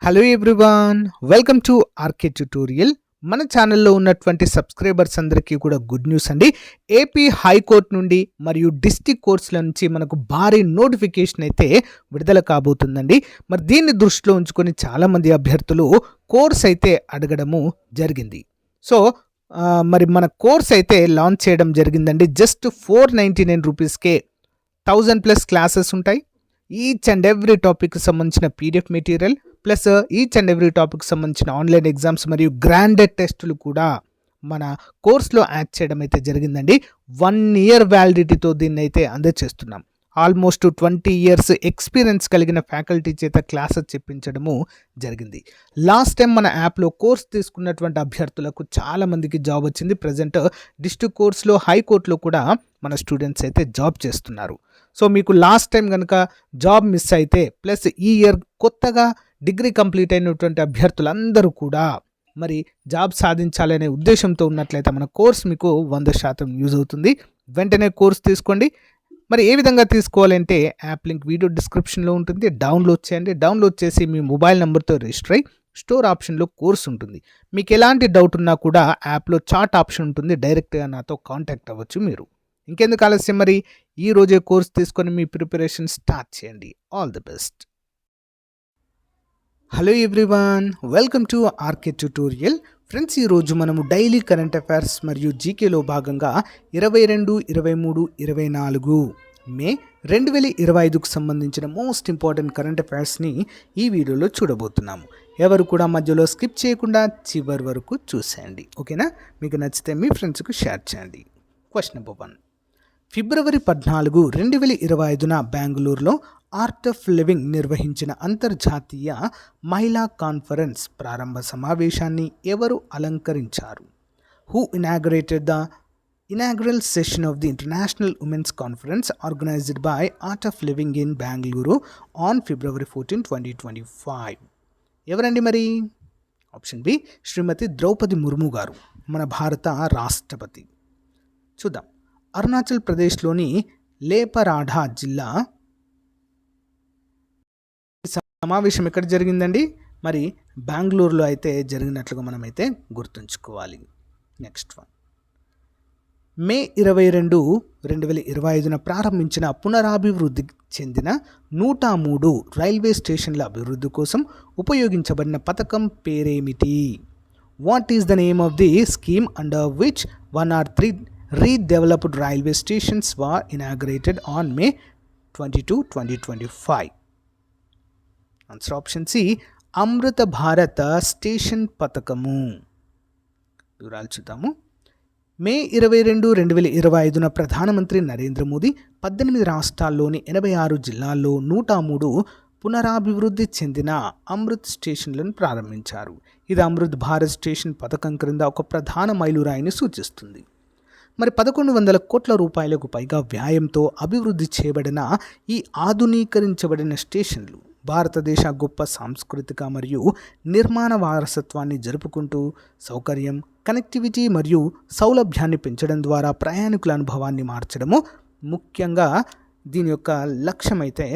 Hello everyone, welcome to RK tutorial. మన ఛానల్లో ఉన్నటువంటి సబ్స్క్రైబర్స్ అందరికీ కూడా గుడ్ న్యూస్ అండి. ఏపీ హైకోర్టు నుండి మరియు డిస్ట్రిక్ట్ కోర్ట్స్ల నుంచి మనకు భారీ నోటిఫికేషన్ అయితే విడుదల కాబోతుందండి. మరి దీన్ని దృష్టిలో ఉంచుకొని చాలామంది అభ్యర్థులు కోర్స్ అయితే అడగడము జరిగింది. సో మరి మన కోర్స్ అయితే లాంచ్ చేయడం జరిగిందండి. జస్ట్ 499 రూపీస్కే 1000+ క్లాసెస్ ఉంటాయి. ఈచ్ అండ్ ఎవ్రీ టాపిక్కి సంబంధించిన PDF material plus each and every topic సంబంధించిన ఆన్లైన్ ఎగ్జామ్స్ మరియు గ్రాండెడ్ టెస్టులు కూడా మన కోర్స్లో యాడ్ చేయడం అయితే జరిగిందండి. 1 year వ్యాలిడిటీతో దీన్ని అయితే అందజేస్తున్నాం. ఆల్మోస్ట్ 20 years ఎక్స్పీరియన్స్ కలిగిన ఫ్యాకల్టీ చేత క్లాసెస్ చెప్పించడము జరిగింది. లాస్ట్ టైం మన యాప్లో కోర్స్ తీసుకున్నటువంటి అభ్యర్థులకు చాలామందికి జాబ్ వచ్చింది. ప్రజెంట్ డిస్ట్రిక్ట్ కోర్స్లో హైకోర్టులో కూడా మన స్టూడెంట్స్ అయితే జాబ్ చేస్తున్నారు. సో మీకు లాస్ట్ టైం కనుక జాబ్ మిస్ అయితే ప్లస్ ఈ ఇయర్ కొత్తగా డిగ్రీ కంప్లీట్ అయినటువంటి అభ్యర్థులందరూ కూడా మరి జాబ్ సాధించాలనే ఉద్దేశంతో ఉన్నట్లయితే మన కోర్స్ మీకు 100% యూజ్ అవుతుంది. వెంటనే కోర్స్ తీసుకోండి. మరి ఏ విధంగా తీసుకోవాలంటే యాప్ లింక్ వీడియో డిస్క్రిప్షన్లో ఉంటుంది. డౌన్లోడ్ చేయండి. డౌన్లోడ్ చేసి మీ మొబైల్ నెంబర్తో రిజిస్టర్ అయ్యి స్టోర్ ఆప్షన్లో కోర్స్ ఉంటుంది. మీకు ఎలాంటి డౌట్ ఉన్నా కూడా యాప్లో చాట్ ఆప్షన్ ఉంటుంది. డైరెక్ట్గా నాతో కాంటాక్ట్ అవ్వచ్చు మీరు. ఇంకెందుకు ఆలస్యం, మరి ఈ రోజే కోర్స్ తీసుకొని మీ ప్రిపరేషన్ స్టార్ట్ చేయండి. All the best. Hello everyone, welcome to RK tutorial. Friends, ఈరోజు మనము డైలీ కరెంట్ అఫైర్స్ మరియు జీకేలో భాగంగా 22, 23, 24 మే 2025కు సంబంధించిన మోస్ట్ ఇంపార్టెంట్ కరెంట్ అఫైర్స్ని ఈ వీడియోలో చూడబోతున్నాము. ఎవరు కూడా మధ్యలో స్కిప్ చేయకుండా చివరి వరకు చూసేయండి. ఓకేనా? మీకు నచ్చితే మీ ఫ్రెండ్స్కు షేర్ చేయండి. Question number 1. ఫిబ్రవరి 14, 2025న బెంగళూరులో ఆర్ట్ ఆఫ్ లివింగ్ నిర్వహించిన అంతర్జాతీయ మహిళా కాన్ఫరెన్స్ ప్రారంభ సమావేశాన్ని ఎవరు అలంకరించారు? Who inaugurated the inaugural session of the International Women's Conference organized by Art of Living in Bangalore on February 14, 2025? ఎవరండి మరి? ఆప్షన్ బి, శ్రీమతి ద్రౌపది ముర్ము గారు, మన భారత రాష్ట్రపతి. చూద్దాం. అరుణాచల్ ప్రదేశ్లోని లేపరాఢా జిల్లా సమావేశం ఎక్కడ జరిగిందండి? మరి బెంగళూరులో అయితే జరిగినట్లుగా మనమైతే గుర్తుంచుకోవాలి. Next one. మే 22, 2025న ప్రారంభించిన పునరాభివృద్ధి చెందిన 103 రైల్వే స్టేషన్ల అభివృద్ధి కోసం ఉపయోగించబడిన పథకం పేరేమిటి? What is the name of the scheme under which 103 redeveloped railway stations were inaugurated on May 22, 2025? Answer option C, అమృత భారత స్టేషన్ పథకము. వివరాలు చూద్దాము. మే 22, 2025న ప్రధానమంత్రి నరేంద్ర మోదీ 18 రాష్ట్రాల్లోని 86 జిల్లాల్లో 103 పునరాభివృద్ధి చెందిన అమృత్ స్టేషన్లను ప్రారంభించారు. ఇది అమృత్ భారత్ స్టేషన్ పథకం క్రింద ఒక ప్రధాన మైలురాయిని సూచిస్తుంది. మరి 1100 కోట్ల రూపాయలకు పైగా వ్యయంతో అభివృద్ధి చేయబడిన ఈ ఆధునీకరించబడిన స్టేషన్లు భారతదేశ గొప్ప సాంస్కృతిక మరియు నిర్మాణ వారసత్వాన్ని జరుపుకుంటూ సౌకర్యం, కనెక్టివిటీ మరియు సౌలభ్యాన్ని పెంచడం ద్వారా ప్రయాణికుల అనుభవాన్ని మార్చడము ముఖ్యంగా దీని యొక్క లక్ష్యమైతే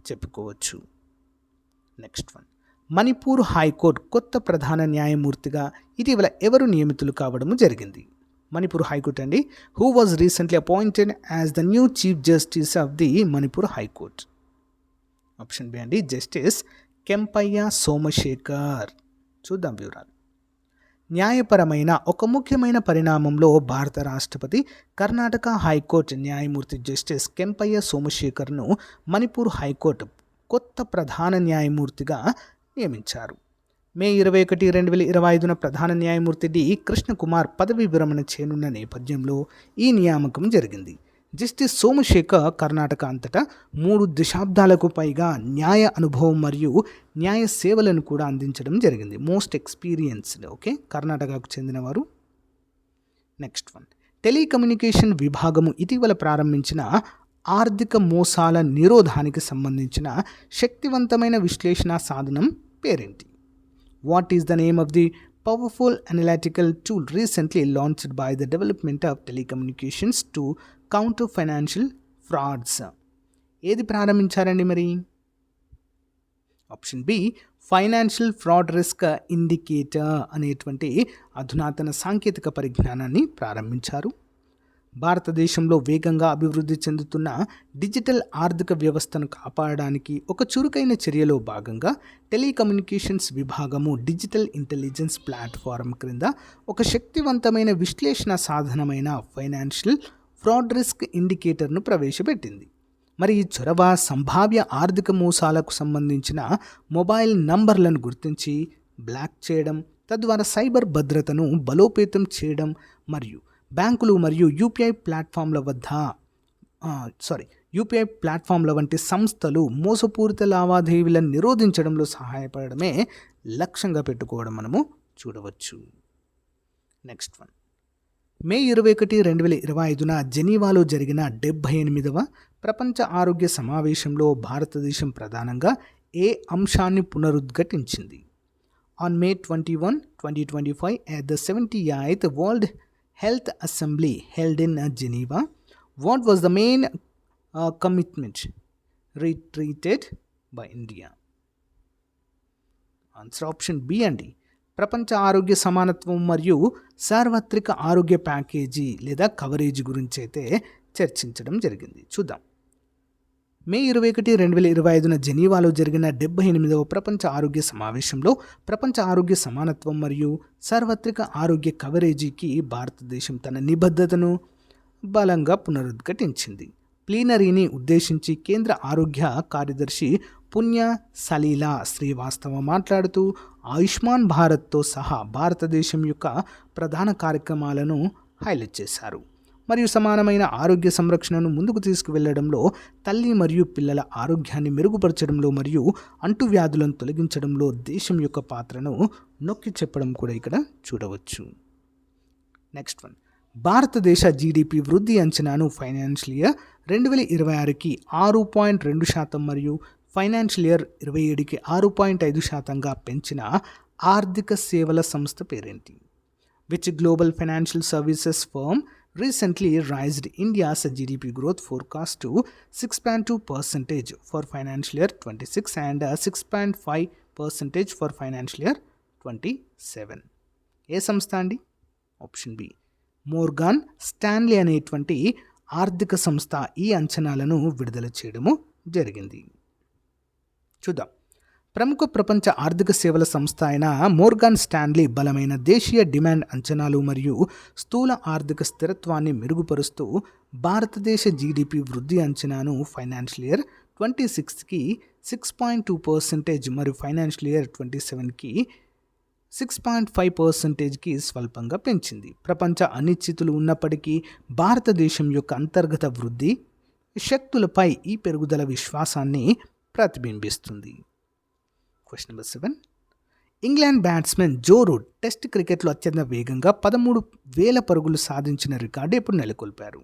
చెప్పుకోవచ్చు. Next one. మణిపూర్ హైకోర్టు కొత్త ప్రధాన న్యాయమూర్తిగా ఇటీవల ఎవరు నియమితులు కావడము జరిగింది? మణిపూర్ హైకోర్టు అండి. Who was recently appointed as the new chief justice of the Manipur high court? Option B అండి, జస్టిస్ కెంపయ్య సోమశేఖర్. చూద్దాం వివరాలు. న్యాయపరమైన ఒక ముఖ్యమైన పరిణామంలో భారత రాష్ట్రపతి కర్ణాటక హైకోర్టు న్యాయమూర్తి జస్టిస్ కెంపయ్య సోమశేఖర్ను మణిపూర్ హైకోర్టు కొత్త ప్రధాన న్యాయమూర్తిగా నియమించారు. మే 21, 2025న ప్రధాన న్యాయమూర్తి డి కృష్ణకుమార్ పదవి విరమణ చేయనున్న నేపథ్యంలో ఈ నియామకం జరిగింది. జస్టిస్ సోమశేఖర్ కర్ణాటక అంతటా 3 దశాబ్దాలకు పైగా న్యాయ అనుభవం మరియు న్యాయ సేవలను కూడా అందించడం జరిగింది. Most experienced. ఓకే, కర్ణాటకకు చెందినవారు. Next one. టెలికమ్యూనికేషన్ విభాగము ఇటీవల ప్రారంభించిన ఆర్థిక మోసాల నిరోధానికి సంబంధించిన శక్తివంతమైన విశ్లేషణ సాధనం పేరేంటి? What is the name of the powerful analytical tool recently launched by the Development of Telecommunications to counter financial frauds? ఏది ప్రారంభించారండి మరి? Option B financial fraud risk indicator అనేటువంటి అధునాతన సాంకేతిక పరిజ్ఞానాన్ని ప్రారంభించారు. భారతదేశంలో వేగంగా అభివృద్ధి చెందుతున్న డిజిటల్ ఆర్థిక వ్యవస్థను కాపాడడానికి ఒక చురుకైన చర్యలో భాగంగా టెలికమ్యూనికేషన్స్ విభాగము డిజిటల్ ఇంటెలిజెన్స్ ప్లాట్ఫారం క్రింద ఒక శక్తివంతమైన విశ్లేషణ సాధనమైన ఫైనాన్షియల్ ఫ్రాడ్ రిస్క్ ఇండికేటర్ను ప్రవేశపెట్టింది. మరి ఈ చొరవ సంభావ్య ఆర్థిక మోసాలకు సంబంధించిన మొబైల్ నంబర్లను గుర్తించి బ్లాక్ చేయడం, తద్వారా సైబర్ భద్రతను బలోపేతం చేయడం మరియు బ్యాంకులు మరియు యూపీఐ ప్లాట్ఫామ్ల వంటి సంస్థలు మోసపూరిత లావాదేవీలను నిరోధించడంలో సహాయపడడమే లక్ష్యంగా పెట్టుకోవడం మనము చూడవచ్చు. నెక్స్ట్ వన్, మే 21, 2025న జెనీవాలో జరిగిన 78వ ప్రపంచ ఆరోగ్య సమావేశంలో భారతదేశం ప్రధానంగా ఏ అంశాన్ని పునరుద్ఘాటించింది? On May 21, 2025 at the 78th World Health Assembly held in Geneva, what was the main commitment reiterated by India? Answer option B అండి. ప్రపంచ ఆరోగ్య సమానత్వం మరియు సార్వత్రిక ఆరోగ్య ప్యాకేజీ లేదా కవరేజ్ గురించి అయితే చర్చించడం జరిగింది. చూద్దాం. మే 21, 2025న జెనీవాలో జరిగిన 78వ ప్రపంచ ఆరోగ్య సమావేశంలో ప్రపంచ ఆరోగ్య సమానత్వం మరియు సార్వత్రిక ఆరోగ్య కవరేజీకి భారతదేశం తన నిబద్ధతను బలంగా పునరుద్ఘాటించింది. ప్లీనరీని ఉద్దేశించి కేంద్ర ఆరోగ్య కార్యదర్శి పుణ్య సలీలా శ్రీవాస్తవ మాట్లాడుతూ ఆయుష్మాన్ భారత్తో సహా భారతదేశం యొక్క ప్రధాన కార్యక్రమాలను హైలైట్ చేశారు మరియు సమానమైన ఆరోగ్య సంరక్షణను ముందుకు తీసుకువెళ్లడంలో, తల్లి మరియు పిల్లల ఆరోగ్యాన్ని మెరుగుపరచడంలో మరియు అంటువ్యాధులను తొలగించడంలో దేశం యొక్క పాత్రను నొక్కి చెప్పడం కూడా ఇక్కడ చూడవచ్చు. నెక్స్ట్ వన్, భారతదేశ జీడిపి వృద్ధి అంచనాను ఫైనాన్షియల్ ఇయర్ 2026కి 6.2% మరియు ఫైనాన్షియల్ ఇయర్ 27కి 6.5%గా పెంచిన ఆర్థిక సేవల సంస్థ పేరేంటి? Which global financial services firm recently raised India's GDP growth forecast to 6.2% for financial year 26 and 6.5% for financial year 27. ఏ సంస్థ అండి? ఆప్షన్ బి మోర్గాన్ స్టాన్లీ అనేటువంటి ఆర్థిక సంస్థ ఈ అంచనాలను విడుదల చేయడము జరిగింది. చూద్దాం. ప్రముఖ ప్రపంచ ఆర్థిక సేవల సంస్థ అయిన మోర్గాన్ స్టాన్లీ బలమైన దేశీయ డిమాండ్ అంచనాలు మరియు స్థూల ఆర్థిక స్థిరత్వాన్ని మెరుగుపరుస్తూ భారతదేశ జీడిపి వృద్ధి అంచనాను ఫైనాన్షియల్ ఇయర్ 26కి 6.2% మరియు ఫైనాన్షియల్ ఇయర్ 27కి 6.5%కి స్వల్పంగా పెంచింది. ప్రపంచ అనిశ్చితులు ఉన్నప్పటికీ భారతదేశం యొక్క అంతర్గత వృద్ధి శక్తులపై ఈ పెరుగుదల విశ్వాసాన్ని ప్రతిబింబిస్తుంది. Question number 7, England batsmen Joe Root test క్రికెట్లో అత్యంత వేగంగా 13,000 పరుగులు సాధించిన రికార్డు ఎప్పుడు నెలకొల్పారు?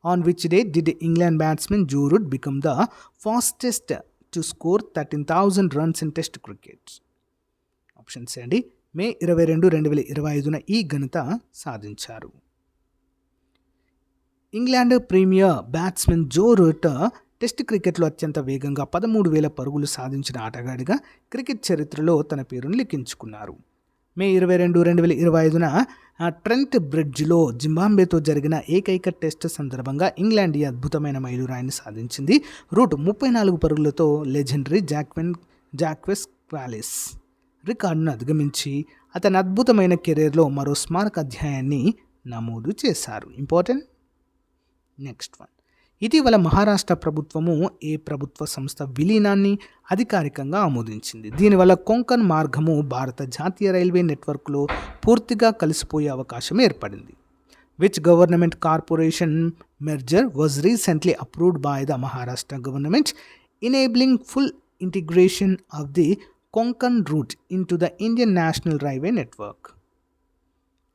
On which day did England batsmen Joe Root become the fastest to score 13,000 runs in test cricket? Options అండి. మే 22, 2025న ఈ ఘనత సాధించారు. England premier batsmen Joe Root test క్రికెట్లో అత్యంత వేగంగా 13,000 పరుగులు సాధించిన ఆటగాడిగా క్రికెట్ చరిత్రలో తన పేరును లిఖించుకున్నారు. మే 22, 2025న ట్రెంట్ బ్రిడ్జ్లో జింబాబ్వేతో జరిగిన ఏకైక టెస్ట్ సందర్భంగా ఇంగ్లాండ్ ఈ అద్భుతమైన మైలురాయిని సాధించింది. రూట్ 34 పరుగులతో లెజెండరీ జాక్వెస్ క్వాలిస్ రికార్డును అధిగమించి అతని అద్భుతమైన కెరీర్లో మరో స్మారక అధ్యాయాన్ని నమోదు చేశారు. ఇంపార్టెంట్. నెక్స్ట్ వన్, ఇటీవల మహారాష్ట్ర ప్రభుత్వము ఏ ప్రభుత్వ సంస్థ విలీనాన్ని అధికారికంగా ఆమోదించింది? దీనివల్ల కొంకన్ మార్గము భారత జాతీయ రైల్వే నెట్వర్క్లో పూర్తిగా కలిసిపోయే అవకాశం ఏర్పడింది. Which government corporation merger was recently approved by the Maharashtra government enabling full integration of the Konkan route into the Indian national railway network?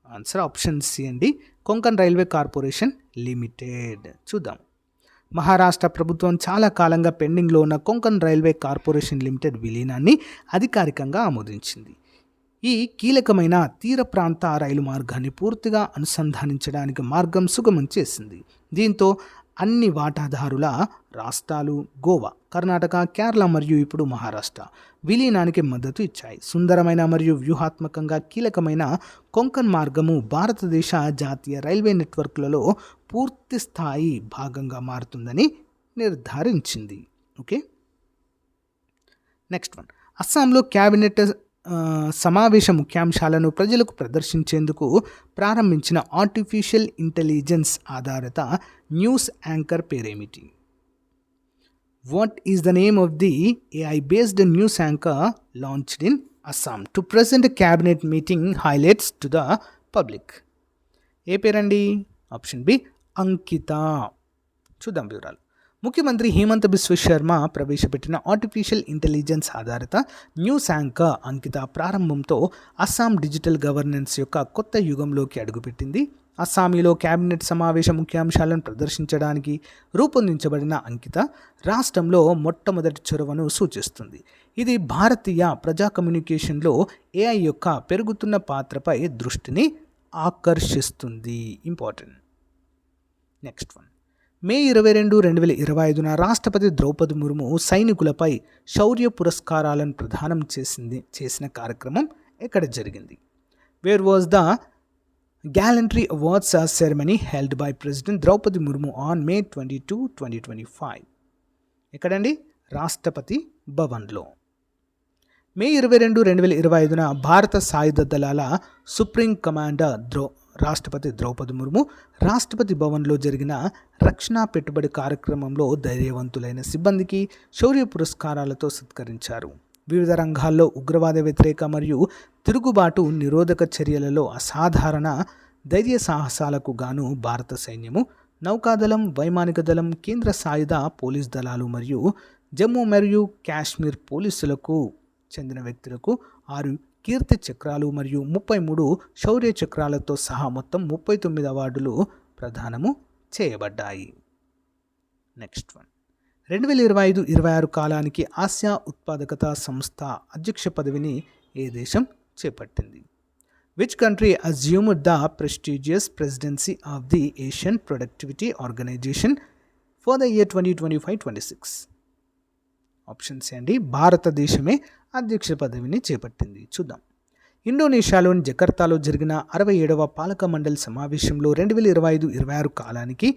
Answer option C అండి. Konkan railway corporation limited. చూద్దాం. మహారాష్ట్ర ప్రభుత్వం చాలా కాలంగా పెండింగ్లో ఉన్న కొంకన్ రైల్వే కార్పొరేషన్ లిమిటెడ్ విలీనాన్ని అధికారికంగా ఆమోదించింది. ఈ కీలకమైన తీర ప్రాంత రైలు మార్గాన్ని పూర్తిగా అనుసంధానించడానికి మార్గం సుగమం చేసింది. దీంతో అన్ని వాటాదారుల రాష్ట్రాలు గోవా, కర్ణాటక, కేరళ మరియు ఇప్పుడు మహారాష్ట్ర విలీనానికి మద్దతు ఇచ్చాయి. సుందరమైన మరియు వ్యూహాత్మకంగా కీలకమైన కొంకన్ మార్గము భారతదేశ జాతీయ రైల్వే నెట్వర్క్లలో పూర్తి స్థాయి భాగంగా మారుతుందని నిర్ధారించింది. Okay, next one. అస్సాంలో క్యాబినెట్ సమావేశ ముఖ్యాంశాలను ప్రజలకు ప్రదర్శించేందుకు ప్రారంభించిన ఆర్టిఫిషియల్ ఇంటెలిజెన్స్ ఆధారిత న్యూస్ యాంకర్ పేరేమిటి? What is the name of the AI based news anchor launched in Assam to present cabinet meeting highlights to the public? ఏ పేరండి? Option B Ankita. చూద్దాం వివరాలు. ముఖ్యమంత్రి హేమంత్ బిశ్వ శర్మ ప్రవేశపెట్టిన ఆర్టిఫిషియల్ ఇంటెలిజెన్స్ ఆధారిత న్యూస్ యాంకర్ అంకిత ప్రారంభంతో అస్సాం డిజిటల్ గవర్నెన్స్ యొక్క కొత్త యుగంలోకి అడుగుపెట్టింది. అస్సామీలో క్యాబినెట్ సమావేశ ముఖ్యాంశాలను ప్రదర్శించడానికి రూపొందించబడిన అంకిత రాష్ట్రంలో మొట్టమొదటి చొరవను సూచిస్తుంది. ఇది భారతీయ ప్రజా కమ్యూనికేషన్లో AI యొక్క పెరుగుతున్న పాత్రపై దృష్టిని ఆకర్షిస్తుంది. ఇంపార్టెంట్. Next one. మే 22, 2025 రాష్ట్రపతి ద్రౌపది ముర్ము సైనికులపై శౌర్య పురస్కారాలను ప్రదానం చేసిన కార్యక్రమం ఎక్కడ జరిగింది? Where was the gallantry awards ceremony held by president Droupadi Murmu on May 22, 2025? ఎక్కడండి? రాష్ట్రపతి భవన్లో. మే 22, 2025 భారత సాయుధ దళాల సుప్రీం కమాండర్ రాష్ట్రపతి ద్రౌపది ముర్ము రాష్ట్రపతి భవన్లో జరిగిన రక్షణ పెట్టుబడి కార్యక్రమంలో ధైర్యవంతులైన సిబ్బందికి శౌర్య పురస్కారాలతో సత్కరించారు. వివిధ రంగాల్లో ఉగ్రవాద వ్యతిరేక మరియు తిరుగుబాటు నిరోధక చర్యలలో అసాధారణ ధైర్య సాహసాలకు గాను భారత సైన్యము, నౌకాదళం, వైమానిక దళం, కేంద్ర సాయుధ పోలీస్ దళాలు మరియు జమ్మూ మరియు కాశ్మీర్ పోలీసులకు చెందిన వ్యక్తులకు 6 కీర్తి చక్రాలు మరియు 33 శౌర్య చక్రాలతో సహా మొత్తం 39 అవార్డులు ప్రదానము చేయబడ్డాయి. Next one. 2025-26 కాలానికి ఆసియా ఉత్పాదకత సంస్థ అధ్యక్ష పదవిని ఏ దేశం చేపట్టింది? Which country assumed the prestigious presidency of the Asian productivity organisation for the year 2025-26? Options అండి. భారతదేశమే అధ్యక్ష పదవిని చేపట్టింది. చూద్దాం. ఇండోనేషియాలోని జకర్తాలో జరిగిన 67వ పాలక మండలి సమావేశంలో 2025-26 కాలానికి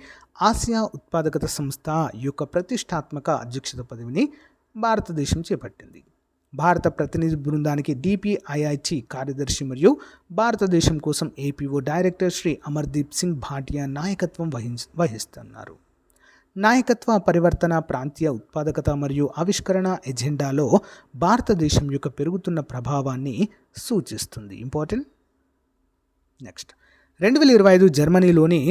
ఆసియా ఉత్పాదకత సంస్థ యొక్క ప్రతిష్టాత్మక అధ్యక్షత పదవిని భారతదేశం చేపట్టింది. భారత ప్రతినిధి బృందానికి DPIIT కార్యదర్శి మరియు భారతదేశం కోసం APO డైరెక్టర్ శ్రీ అమర్దీప్ సింగ్ భాటియా నాయకత్వం వహిస్తున్నారు. నాయకత్వ పరివర్తన, ప్రాంతీయ ఉత్పాదకత మరియు ఆవిష్కరణ ఎజెండాలో భారతదేశం యొక్క పెరుగుతున్న ప్రభావాన్ని సూచిస్తుంది. ఇంపార్టెంట్. నెక్స్ట్. 2025 జర్మనీలోని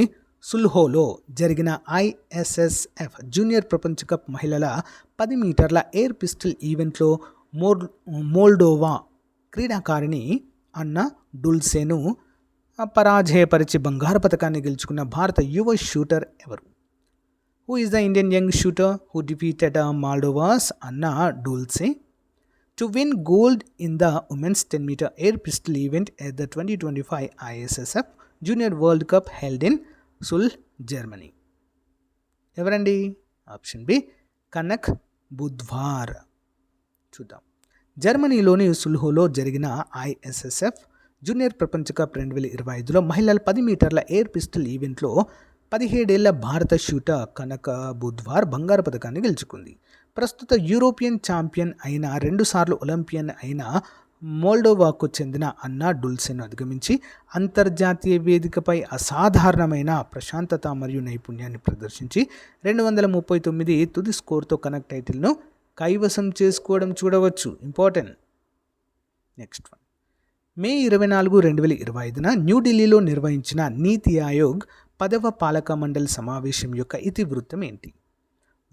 సుల్హోలో జరిగిన ISSF జూనియర్ ప్రపంచ కప్ మహిళల 10 మీటర్ల ఎయిర్ పిస్టల్ ఈవెంట్లో మోల్డోవా క్రీడాకారిణి అన్నా డుల్సేను పరాజయపరిచి బంగారు పతకాన్ని గెలుచుకున్న భారత యువ షూటర్ ఎవరు? Who is the Indian young shooter who defeated Moldova's Anna Dulce to win gold in the women's 10-meter air pistol event at the 2025 ISSF Junior World Cup held in Sulh, Germany? ఎవరండి? Option B Kanak బుధ్వార్. చూద్దాం. జర్మనీలోని సుల్హోలో జరిగిన ISSF junior ప్రపంచ cup 2025లో మహిళల 10 మీటర్ల air pistol ఈవెంట్లో 17 ఏళ్ల భారత shooter కనక బుధ్వార్ బంగారు పతకాన్ని గెలుచుకుంది. ప్రస్తుత యూరోపియన్ ఛాంపియన్ అయిన 2 సార్లు ఒలింపియన్ అయిన మోల్డోవాకు చెందిన అన్నా డుల్సెను అధిగమించి అంతర్జాతీయ వేదికపై అసాధారణమైన ప్రశాంతత మరియు నైపుణ్యాన్ని ప్రదర్శించి 239 తుది స్కోర్తో కనక్ టైటిల్ను కైవసం చేసుకోవడం చూడవచ్చు. ఇంపార్టెంట్. Next one. మే 24, 2025 న్యూఢిల్లీలో నిర్వహించిన నీతి ఆయోగ్ 10వ పాలక మండలి సమావేశం యొక్క ఇతివృత్తం ఏంటి?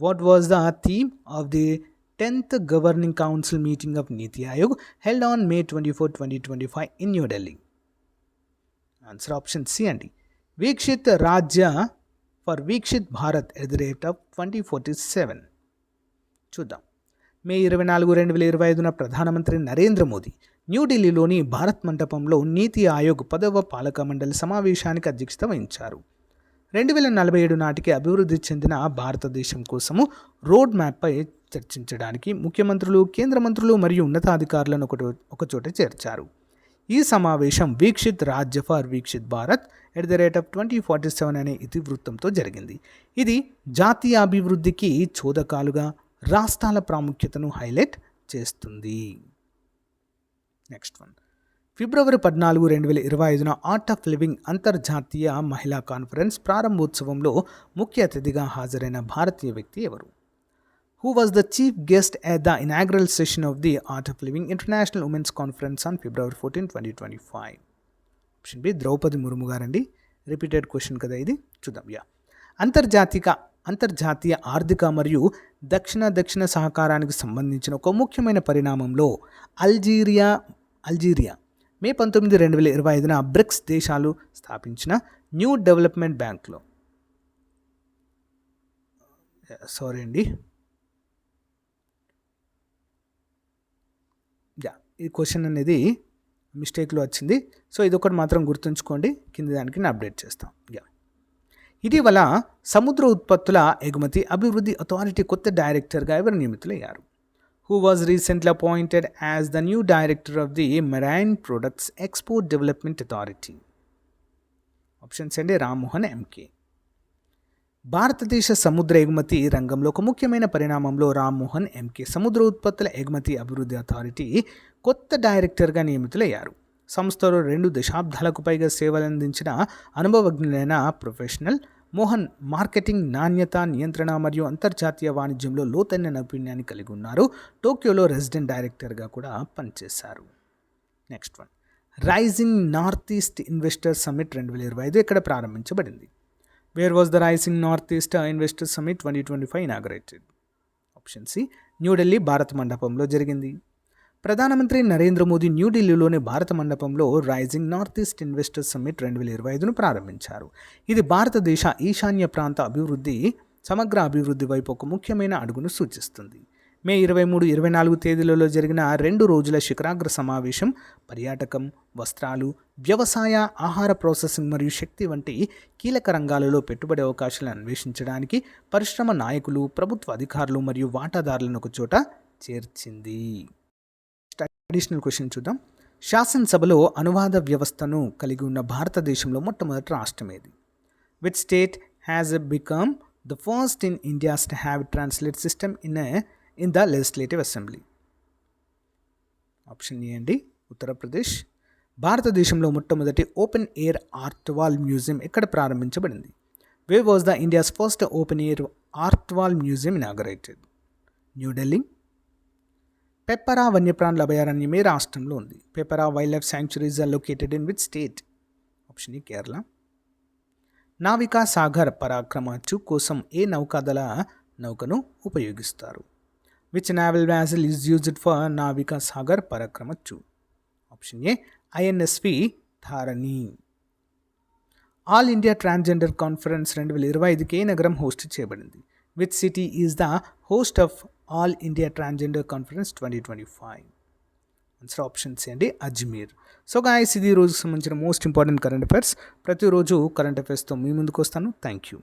What was the theme of the 10th governing council meeting of NITI Aayog held on May 24, 2025 in New Delhi? Answer option C అండి. వీక్షిత్ రాజ్య ఫర్ వీక్షిత్ భారత్ @2047. చూద్దాం. మే 24, 2025 ప్రధానమంత్రి నరేంద్ర మోదీ న్యూఢిల్లీలోని భారత్ మంటపంలో నీతి ఆయోగ్ 10వ పాలక మండలి సమావేశానికి అధ్యక్షత వహించారు. 2047 నాటికి అభివృద్ధి చెందిన భారతదేశం కోసము రోడ్ మ్యాప్పై చర్చించడానికి ముఖ్యమంత్రులు, కేంద్ర మంత్రులు మరియు ఉన్నతాధికారులను ఒకచోట చేర్చారు. ఈ సమావేశం వీక్షిత్ రాజ్య ఫర్ వీక్షిత్ భారత్ @2047 అనే ఇతివృత్తంతో జరిగింది. ఇది జాతీయ అభివృద్ధికి చోదకాలుగా రాష్ట్రాల ప్రాముఖ్యతను హైలైట్ చేస్తుంది. Next one, February 14, 2025 art of living అంతర్జాతీయ మహిళా కాన్ఫరెన్స్ ప్రారంభోత్సవంలో ముఖ్య అతిథిగా హాజరైన భారతీయ వ్యక్తి ఎవరు? Who was the chief guest at the inaugural session of the Art of Living International Women's Conference on February 14, 2025? Option B Droupadi Murmu గారండి. రిపీటెడ్ క్వశ్చన్ కదా ఇది, చూద్దాం. అంతర్జాతీయ ఆర్థిక మరియు దక్షిణ సహకారానికి సంబంధించిన ఒక ముఖ్యమైన పరిణామంలో అల్జీరియా మే 19, 2025 బ్రిక్స్ దేశాలు స్థాపించిన న్యూ డెవలప్మెంట్ బ్యాంక్లో ఈ క్వశ్చన్ అనేది మిస్టేక్లో వచ్చింది. సో ఇది ఒకటి మాత్రం గుర్తుంచుకోండి, కింద దానికి నేను అప్డేట్ చేస్తాం. ఇటీవల సముద్ర ఉత్పత్తుల ఎగుమతి అభివృద్ధి అథారిటీ కొత్త డైరెక్టర్గా ఎవరు నియమితులయ్యారు? Who was recently appointed as the new director of the Marine Products Export Development Authority? Options అండి రామ్మోహన్ ఎంకే. భారతదేశ సముద్ర ఎగుమతి రంగంలో ఒక ముఖ్యమైన పరిణామంలో రామ్మోహన్ ఎంకే సముద్ర ఉత్పత్తుల ఎగుమతి అభివృద్ధి అథారిటీ కొత్త డైరెక్టర్గా నియమితులయ్యారు. సంస్థలో 2 దశాబ్దాలకు పైగా సేవలందించిన అనుభవజ్ఞులైన ప్రొఫెషనల్ మోహన్ మార్కెటింగ్, నాణ్యత, నియంత్రణ మరియు అంతర్జాతీయ వాణిజ్యంలో లోతైన నైపుణ్యాన్ని కలిగి ఉన్నారు. టోక్యోలో రెసిడెంట్ డైరెక్టర్గా కూడా పనిచేశారు. Next one, rising north east investor summit 2025 ఎక్కడ ప్రారంభించబడింది? Where was the rising north east investor summit 2025 inaugurated? Option C New Delhi భారత మండపంలో జరిగింది. ప్రధానమంత్రి నరేంద్ర మోదీ న్యూఢిల్లీలోని భారత మండపంలో rising north east investor summit 2025ను ప్రారంభించారు. ఇది భారతదేశ ఈశాన్య ప్రాంత సమగ్ర అభివృద్ధి వైపు ఒక ముఖ్యమైన అడుగును సూచిస్తుంది. మే 23, 24 తేదీలలో జరిగిన 2 రోజుల శిఖరాగ్ర సమావేశం పర్యాటకం, వస్త్రాలు, వ్యవసాయ, ఆహార ప్రాసెసింగ్ మరియు శక్తి వంటి కీలక రంగాలలో పెట్టుబడి అవకాశాలను అన్వేషించడానికి పరిశ్రమ నాయకులు, ప్రభుత్వ అధికారులు మరియు వాటాదారులను ఒక చోట చేర్చింది. అడిషనల్ క్వశ్చన్ చూద్దాం. శాసనసభలో అనువాద వ్యవస్థను కలిగి ఉన్న భారతదేశంలో మొట్టమొదటి రాష్ట్రం ఏది? Which state has become the first in India to have translate system in the legislative assembly? Option A అండి ఉత్తరప్రదేశ్. భారతదేశంలో మొట్టమొదటి open air art wall museum ఎక్కడ ప్రారంభించబడింది? Where was the India's first open air art wall museum inaugurated? New Delhi. Peppara వన్యప్రాణుల అభయారణ్యం ఏ రాష్ట్రంలో ఉంది? Peppara wildlife sanctuaries are located in which state? Option A Kerala. Navika Sagar Parikrama 2 కోసం ఏ నౌకాదళ నౌకను ఉపయోగిస్తారు? Which naval vessel is used for Navika Sagar Parikrama 2? Option A INSV Dharini. All India transgender conference 2025కి ఏ నగరం హోస్ట్ చేయబడింది? Which city is the host of all India transgender conference 2025? Answer option C అండి Ajmer. So guys, ఇది రోజుకి సంబంధించిన మోస్ట్ ఇంపార్టెంట్ కరెంట్ అఫైర్స్. ప్రతిరోజు current అఫైర్స్తో మీ ముందుకు వస్తాను. Thank you.